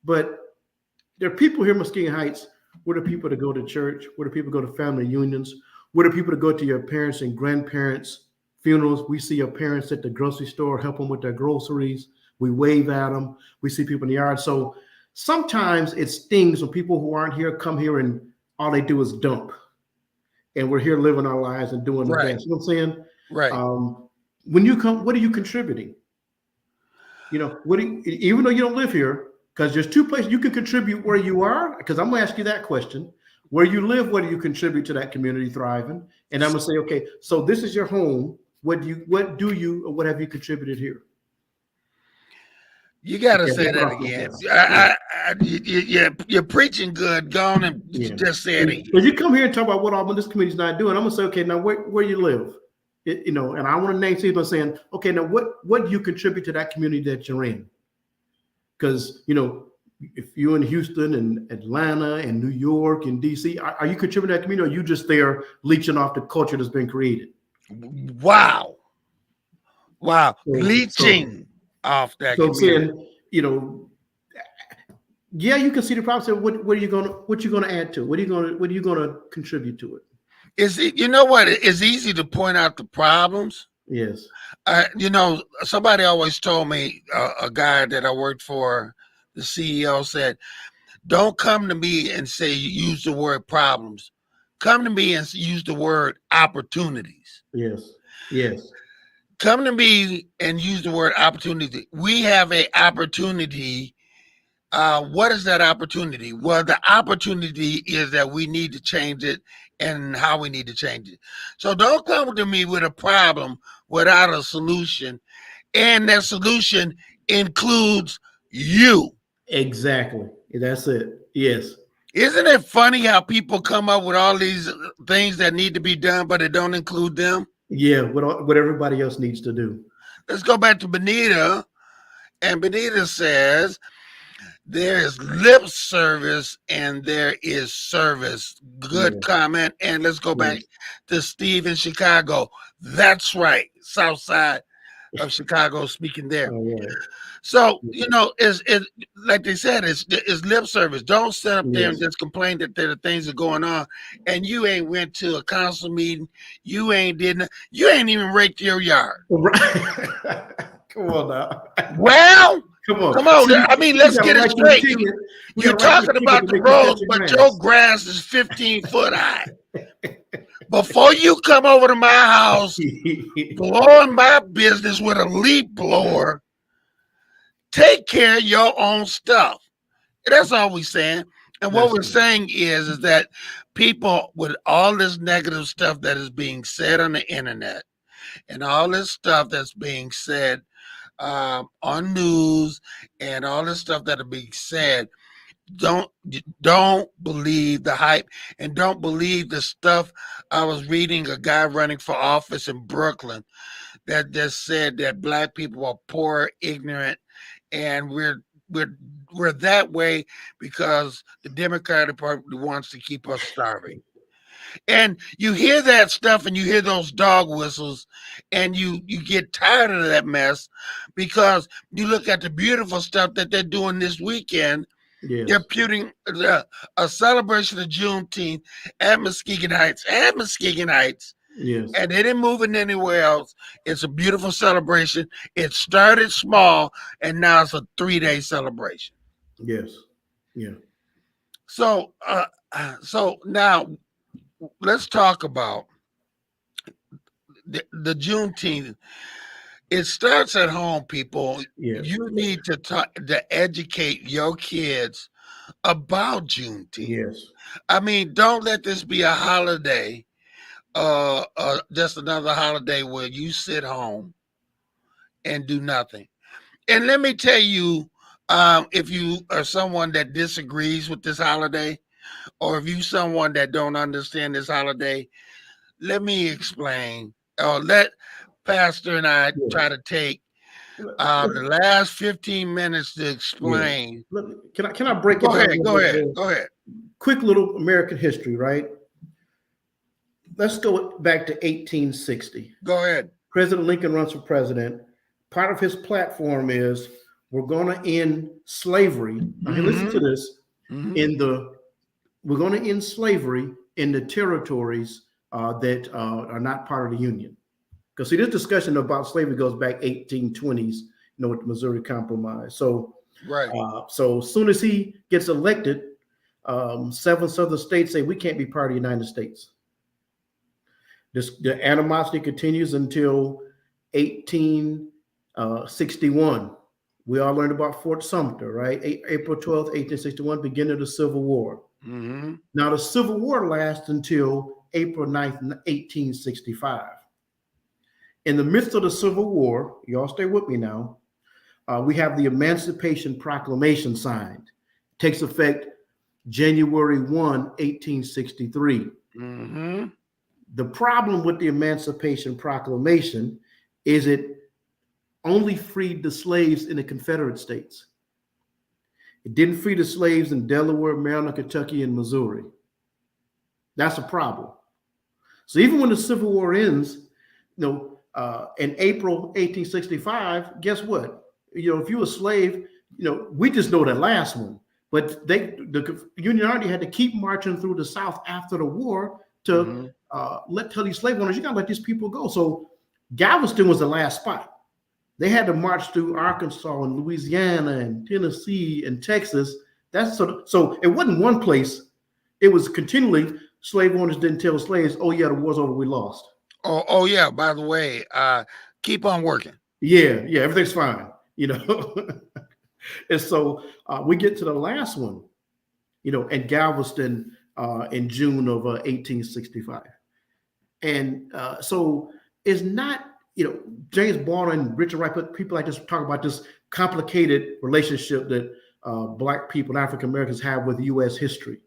But there are people here in Muskegon Heights, where the people to go to church, where the people go to family unions, where the people to go to your parents and grandparents' funerals. We see your parents at the grocery store, help them with their groceries. We wave at them. We see people in the yard. So sometimes it stings when people who aren't here come here and all they do is dump. And we're here living our lives and doing the best. You know what I'm saying? Right. When you come, what are you contributing? Even though you don't live here, because there's 2 places you can contribute where you are, because I'm going to ask you that question. Where you live, what do you contribute to that community thriving? And I'm going to say, okay, so this is your home. What have you contributed here? You got to say that again. You're preaching good. Go on and just say it again. When you come here and talk about what all this community's not doing, I'm going to say, okay, now where you live? And I want to name people saying, okay, now what do you contribute to that community that you're in? Because, if you're in Houston and Atlanta and New York and DC, are you contributing to that community, or are you just there leeching off the culture that's been created? Wow. Leeching off that community. Saying, you can see the problem. So what you going to add to? What are you going to contribute to it? It's easy to point out the problems. Yes. Somebody always told me, a guy that I worked for, the CEO said, don't come to me and say you use the word problems. Come to me and use the word opportunities. Yes. Come to me and use the word opportunity. We have an opportunity. What is that opportunity? Well, the opportunity is that we need to change it and how we need to change it. So don't come to me with a problem without a solution, and that solution includes you. Exactly. That's it. Yes. Isn't it funny how people come up with all these things that need to be done, but it don't include them? Yeah, what everybody else needs to do. Let's go back to Benita. And Benita says, there is lip service and there is service. Good comment. And let's go back to Steve in Chicago. That's right. South side of Chicago speaking there. So, you know, it's like they said, it's lip service. Don't sit up there and just complain that there are things that are going on, and you ain't went to a council meeting. You ain't even raked your yard. Come on now. Well, come on. I mean, let's get it straight. You're talking about the roads, but your grass is 15 foot high. Before you come over to my house, blowing my business with a leaf blower, take care of your own stuff. That's all we're saying. And what we're saying is that people with all this negative stuff that is being said on the internet and all this stuff that's being said on news and all this stuff that are being said, don't believe the hype and don't believe the stuff. I was reading a guy running for office in Brooklyn that just said that black people are poor, ignorant, and we're that way because the Democratic Party wants to keep us starving. And you hear that stuff and you hear those dog whistles and you get tired of that mess because you look at the beautiful stuff that they're doing this weekend. They're putting a celebration of Juneteenth at Muskegon Heights. Yes. And they didn't move it anywhere else. It's a beautiful celebration. It started small, and now it's a 3-day celebration. Yes. Yeah. So now let's talk about the Juneteenth. It starts at home, people. Yes. You need to educate your kids about Juneteenth. Yes. I mean, don't let this be a holiday. Just another holiday where you sit home and do nothing. And let me tell you, if you are someone that disagrees with this holiday, or if you someone that don't understand this holiday, let me explain. Let Pastor and I try to take the last 15 minutes to explain. Can I break it down? Go ahead. Quick little American history, right? Let's go back to 1860. Go ahead. President Lincoln runs for president. Part of his platform is we're going to end slavery. Now, listen to this. We're going to end slavery in the territories that are not part of the Union. Because see, this discussion about slavery goes back 1820s, with the Missouri Compromise. So, so as soon as he gets elected, 7 southern states say we can't be part of the United States. The animosity continues until 1861. We all learned about Fort Sumter, right? April 12th, 1861, beginning of the Civil War. Now, the Civil War lasts until April 9th, 1865. In the midst of the Civil War, y'all stay with me now, we have the Emancipation Proclamation signed. It takes effect January 1, 1863. The problem with the Emancipation Proclamation is it only freed the slaves in the Confederate States. It didn't free the slaves in Delaware, Maryland, Kentucky, and Missouri. That's a problem. So even when the Civil War ends, in April 1865, guess what? If you're a slave, we just know the last one. But the Union Army had to keep marching through the South after the war to tell these slave owners, you gotta let these people go. So Galveston was the last spot. They had to march through Arkansas and Louisiana and Tennessee and Texas. So it wasn't one place. It was continually slave owners didn't tell slaves, oh yeah, the war's over, we lost. Oh yeah, by the way, keep on working. Yeah, everything's fine, And so we get to the last one, and Galveston in June of 1865. And so it's not, James Baldwin and Richard Wright, but people like this talk about this complicated relationship that Black people and African Americans have with U.S. history.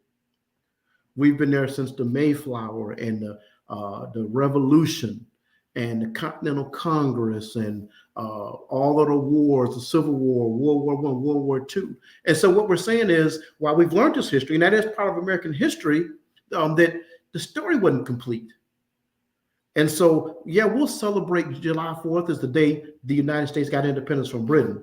We've been there since the Mayflower and the Revolution and the Continental Congress and all of the wars, the Civil War, World War I, World War II. And so what we're saying is, while we've learned this history, and that is part of American history, that the story wasn't complete. And so, yeah, we'll celebrate July 4th as the day the United States got independence from Britain.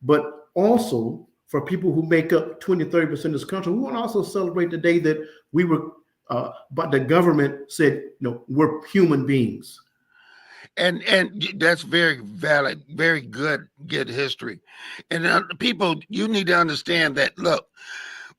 But also, for people who make up 20, 30% of this country, we want to also celebrate the day that we were, but the government said, we're human beings. And that's very valid, very good history. And people, you need to understand that, look,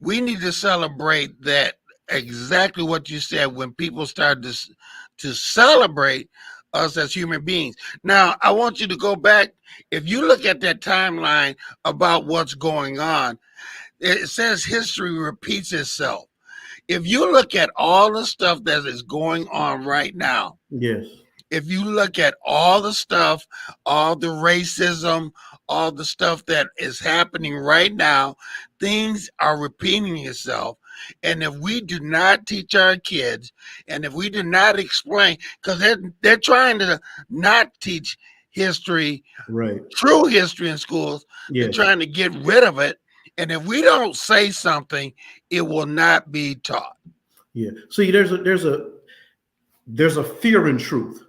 we need to celebrate that, exactly what you said, when people start to celebrate us as human beings. Now, I want you to go back. If you look at that timeline about what's going on, it says history repeats itself. If you look at all the stuff that is going on right now, yes. If you look at all the stuff, all the racism, all the stuff that is happening right now, things are repeating itself. And if we do not teach our kids, and if we do not explain, because they're trying to not teach history, right, true history in schools, yes. They're trying to get rid of it. And if we don't say something, it will not be taught. Yeah. See, there's a fear in truth.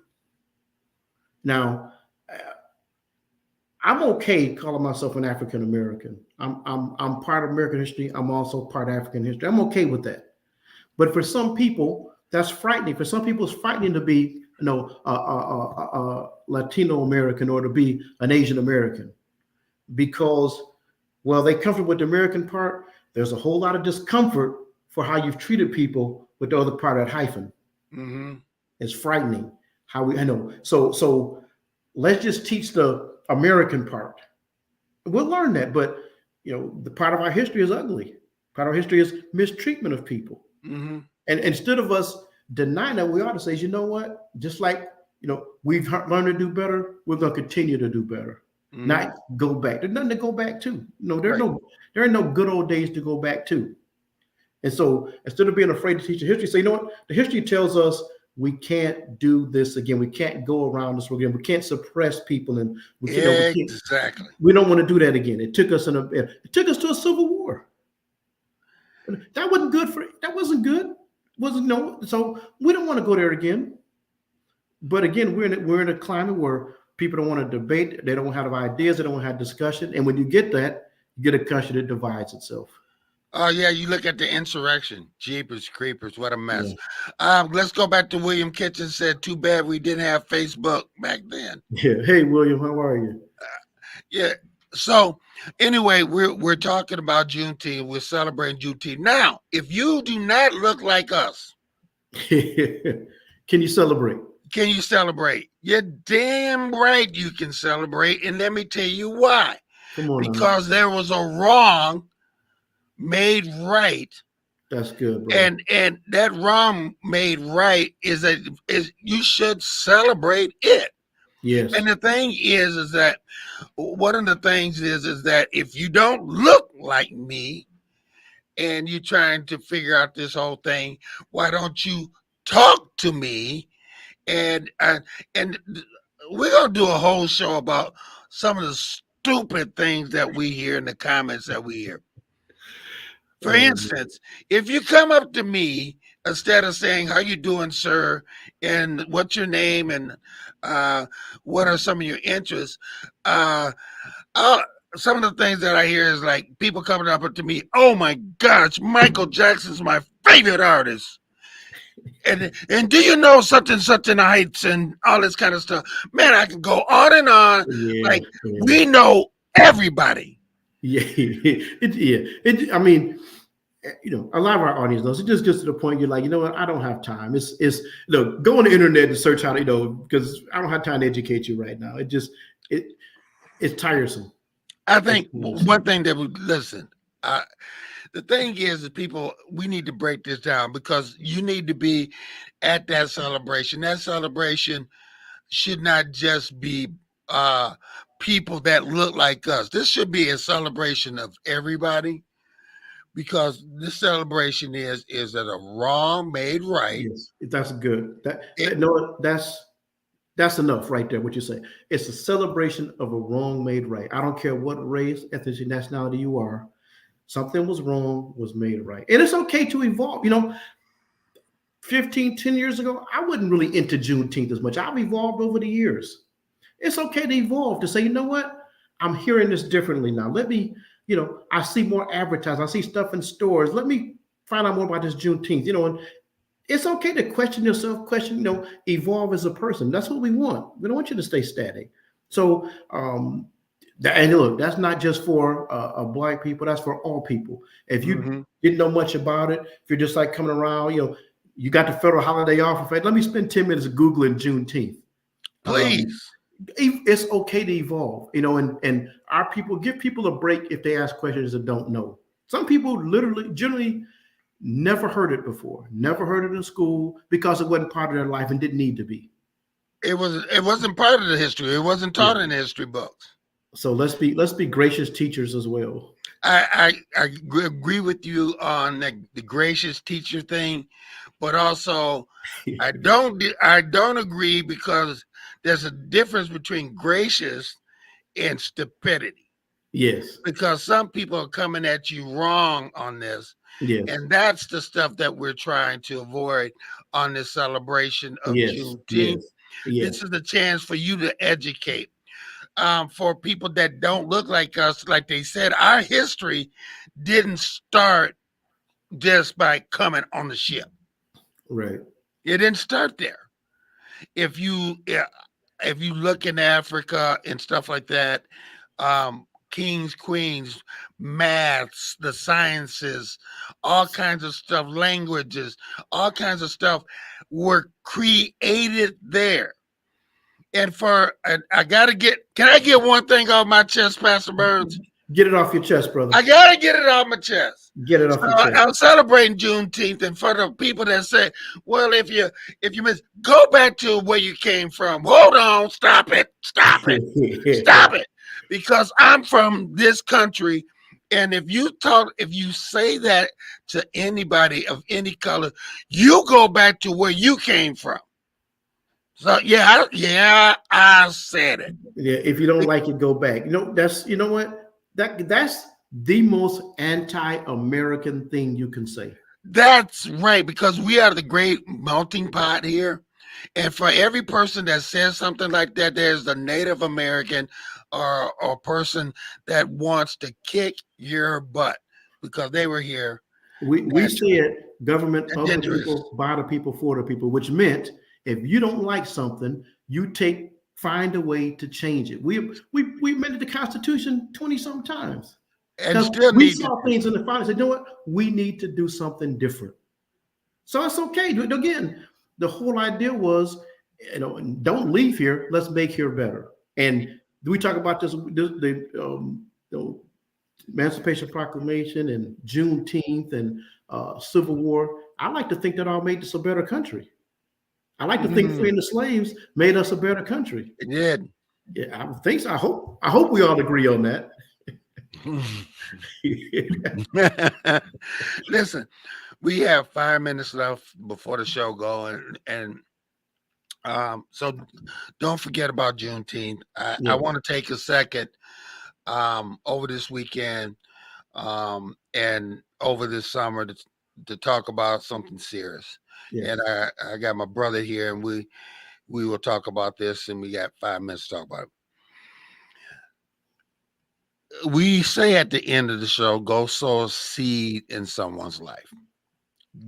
Now, I'm okay calling myself an African American. I'm part of American history. I'm also part of African history. I'm okay with that. But for some people, that's frightening. For some people, it's frightening to be, a Latino American or to be an Asian American, because, well, they comfort with the American part. There's a whole lot of discomfort for how you've treated people with the other part of that hyphen. Mm-hmm. It's frightening how we, So let's just teach the American part. We'll learn that, but the part of our history is ugly. Part of our history is mistreatment of people. Mm-hmm. And instead of us denying that, we ought to say, you know what? Just like we've learned to do better, we're going to continue to do better. Mm-hmm. Not go back. There's nothing to go back to. There are no good old days to go back to. And so instead of being afraid to teach the history, say, you know what? The history tells us we can't do this again. We can't go around this again. We can't suppress people, and exactly. We don't want to do that again. It took us to a civil war. That wasn't good. So we don't want to go there again. But again, we're in a climate where people don't want to debate. They don't have ideas. They don't want to have discussion. And when you get that, you get a country that divides itself. Oh, yeah, you look at the insurrection. Jeepers creepers, what a mess. Yeah. Let's go back to William Kitchen said, too bad we didn't have Facebook back then. Yeah. Hey, William, how are you? Yeah. So anyway, we're talking about Juneteenth. We're celebrating Juneteenth. Now, if you do not look like us, can you celebrate? Can you celebrate? You're damn right you can celebrate. And let me tell you why. Come on, because there was a wrong made right. That's good, bro. And that wrong made right is you should celebrate it. Yes. And the thing is that one of the things is that if you don't look like me and you're trying to figure out this whole thing, why don't you talk to me? And we're gonna do a whole show about some of the stupid things that we hear in the comments that we hear. For instance, if you come up to me instead of saying, how you doing, sir? And what's your name? And what are some of your interests? Some of the things that I hear is like people coming up to me, oh my gosh, Michael Jackson's my favorite artist. And do you know such and such in the Heights and all this kind of stuff? Man, I can go on and on. Yeah, we know everybody. Yeah, I mean, a lot of our audience knows. It just gets to the point you're like, you know what? I don't have time. It's go on the internet and search how to, because I don't have time to educate you right now. It's tiresome. I think one thing that we listen. The thing is that people, we need to break this down because you need to be at that celebration. That celebration should not just be people that look like us. This should be a celebration of everybody because this celebration is that a wrong made right. Yes, that's good. No, that's enough right there. What you say? It's a celebration of a wrong made right. I don't care what race, ethnicity, nationality you are. Something was wrong, was made right, and it's okay to evolve. 10 years ago, I wasn't really into Juneteenth as much. I've evolved over the years. It's okay to evolve, to say, you know what? I'm hearing this differently now. Let me, I see more advertising. I see stuff in stores. Let me find out more about this Juneteenth, and it's okay to question yourself, evolve as a person. That's what we want. We don't want you to stay static. So, and look, that's not just for Black people. That's for all people. If you didn't know much about it, if you're just like coming around, you got the federal holiday off. Let me spend 10 minutes Googling Juneteenth. Please. It's okay to evolve, and our people, give people a break if they ask questions that don't know. Some people generally never heard it before, never heard it in school because it wasn't part of their life and didn't need to be. It wasn't part of the history. It wasn't taught in the history books. So let's be gracious teachers as well. I agree with you on the gracious teacher thing, but also I don't agree because there's a difference between gracious and stupidity. Yes. Because some people are coming at you wrong on this. Yes. And that's the stuff that we're trying to avoid on this celebration of Juneteenth. Yes. This is the chance for you to educate. For people that don't look like us, like they said, our history didn't start just by coming on the ship. Right. It didn't start there. If you look in Africa and stuff like that, kings, queens, maths, the sciences, all kinds of stuff, languages, all kinds of stuff were created there. And can I get one thing off my chest, Pastor Burns? Get it off your chest, brother. I gotta get it off my chest. Get it off your chest. I'm celebrating Juneteenth, and for the people that say, well, if you miss, go back to where you came from. Hold on, stop it. Stop it. Because I'm from this country, and if you say that to anybody of any color, you go back to where you came from. So I said it. Yeah, if you don't like it, go back. That's the most anti-American thing you can say. That's right, because we are the great melting pot here. And for every person that says something like that, there's a Native American or person that wants to kick your butt because they were here. We said government of the people, by the people, for the people, which meant if you don't like something, you find a way to change it. We amended the Constitution 20-some times. And still we saw things in the final and said, you know what? We need to do something different. So it's okay. Again, the whole idea was, don't leave here. Let's make here better. And we talk about the Emancipation Proclamation and Juneteenth and Civil War. I like to think that all made this a better country. I like to think freeing the slaves made us a better country. It did. Yeah, I think so. I hope we all agree on that. Listen, we have 5 minutes left before the show goes, and so don't forget about Juneteenth. I want to take a second over this weekend and over this summer to talk about something serious. Yes. And I got my brother here, and we will talk about this, and we got 5 minutes to talk about it. We say at the end of the show, go sow a seed in someone's life.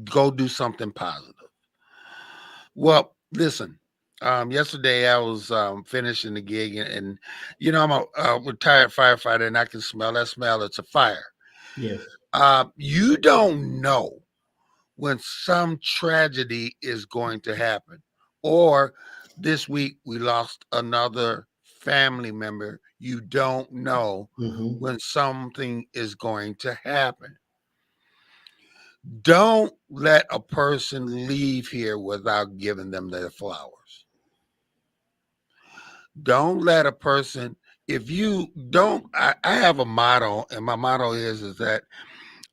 Go do something positive. Well, listen, yesterday I was finishing the gig, and I'm a retired firefighter, and I can smell that smell. It's a fire. Yes. You don't know when some tragedy is going to happen. Or this week we lost another family member. You don't know when something is going to happen. Don't let a person leave here without giving them their flowers. Don't let a person, if you don't, I have a motto, and my motto is that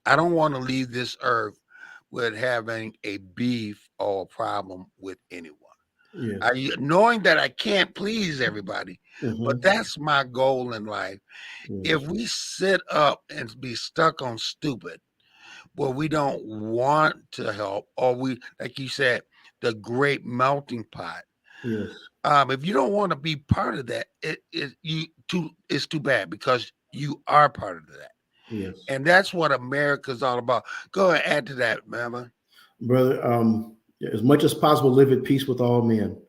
I don't want to leave this earth with having a beef or a problem with anyone. Yes. Knowing that I can't please everybody, Mhm. but that's my goal in life. Yes. If we sit up and be stuck on stupid, well, we don't want to help, or we, like you said, the great melting pot. Yes. If you don't want to be part of that, it's too bad, because you are part of that. Yes. And that's what America's all about. Go ahead, add to that, Melvin. Brother, as much as possible, live at peace with all men.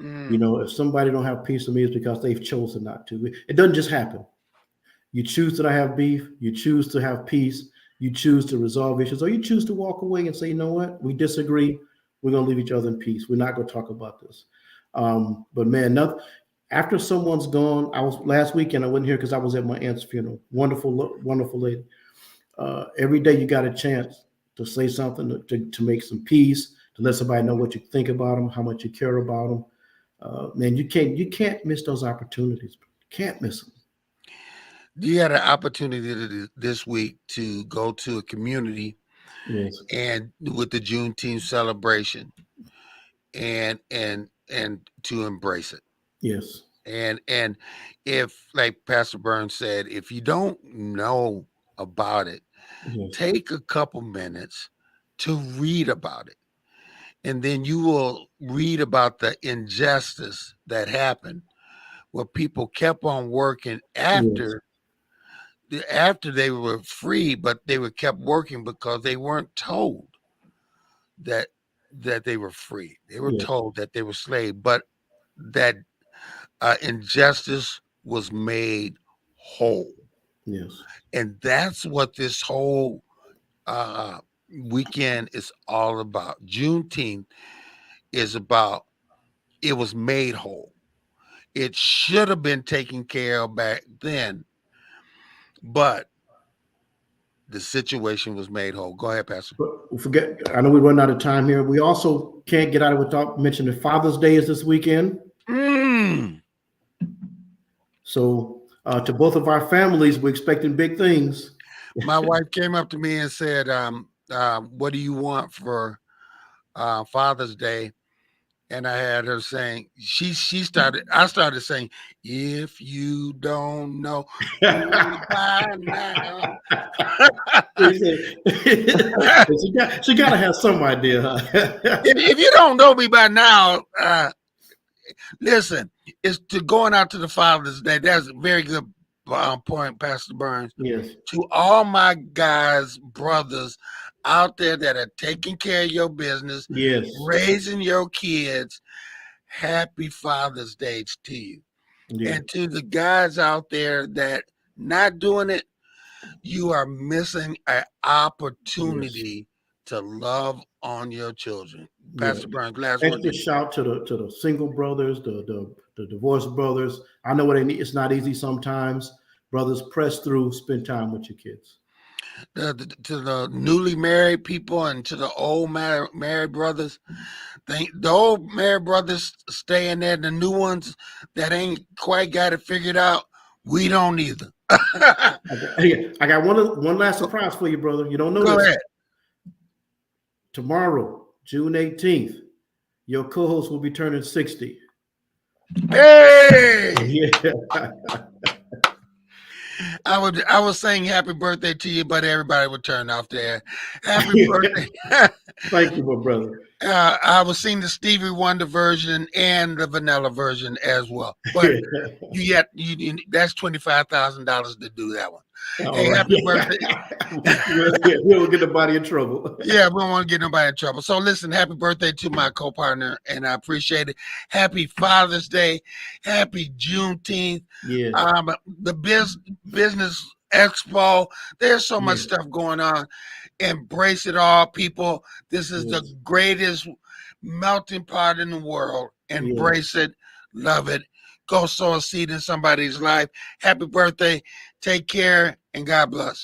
Mm. You know, if somebody don't have peace with me, it's because they've chosen not to. It doesn't just happen. You choose to not have beef, you choose to have peace, you choose to resolve issues, or you choose to walk away and say, you know what, we disagree, we're going to leave each other in peace. We're not going to talk about this. But man, after someone's gone, I was last weekend, I wasn't here because I was at my aunt's funeral. Wonderful, wonderful lady. Every day you got a chance to say something, to make some peace, to let somebody know what you think about them, how much you care about them. Man, you can't miss those opportunities. You can't miss them. You had an opportunity this week to go to a community, yes, and with the Juneteenth celebration, and to embrace it. Yes. And if, like Pastor Burns said, if you don't know about it, Yes. take a couple minutes to read about it. And then you will read about the injustice that happened, where people kept on working after they were free, but they were kept working because they weren't told that they were free. They were told that they were slaves, but that injustice was made whole. Yes. And that's what this whole weekend is all about. Juneteenth is about, it was made whole. It should have been taken care of back then, but the situation was made whole. Go ahead, Pastor. But I know we run out of time here. We also can't get out of it without mentioning Father's Day is this weekend. So to both of our families, we're expecting big things. My wife came up to me and said, what do you want for Father's Day? And I had her saying, I started saying, if you don't know by now. she got to have some idea. Huh? If you don't know me by now, listen, it's to going out to the Father's Day. That's a very good point, Pastor Burns. Yes. To all my guys, brothers out there that are taking care of your business, yes, raising your kids, happy Father's Day to you. Yeah. And to the guys out there that not doing it, you are missing an opportunity to love on your children. Pastor Burns, last word. Extra shout to the single brothers, the divorced brothers. I know what they need. It's not easy sometimes. Brothers, press through, spend time with your kids. To the newly married people and to the old married brothers, the old married brothers stay in there. The new ones that ain't quite got it figured out, we don't either. I got one last surprise for you, brother. You don't know Go this. ahead. Tomorrow, June 18th, your co-host will be turning 60. Hey! Yeah. I was saying happy birthday to you, but everybody would turn off there. Happy birthday. Thank you, my brother. I was seeing the Stevie Wonder version and the vanilla version as well. But that's $25,000 to do that one. Hey, right. happy birthday. We don't get nobody in trouble. Yeah, we don't want to get nobody in trouble. So listen, happy birthday to my co-partner, and I appreciate it. Happy Father's Day. Happy Juneteenth. Yes. The business expo. There's so much stuff going on. Embrace it all, people. This is the greatest melting pot in the world. Embrace it. Love it. Go sow a seed in somebody's life. Happy birthday. Take care, and God bless.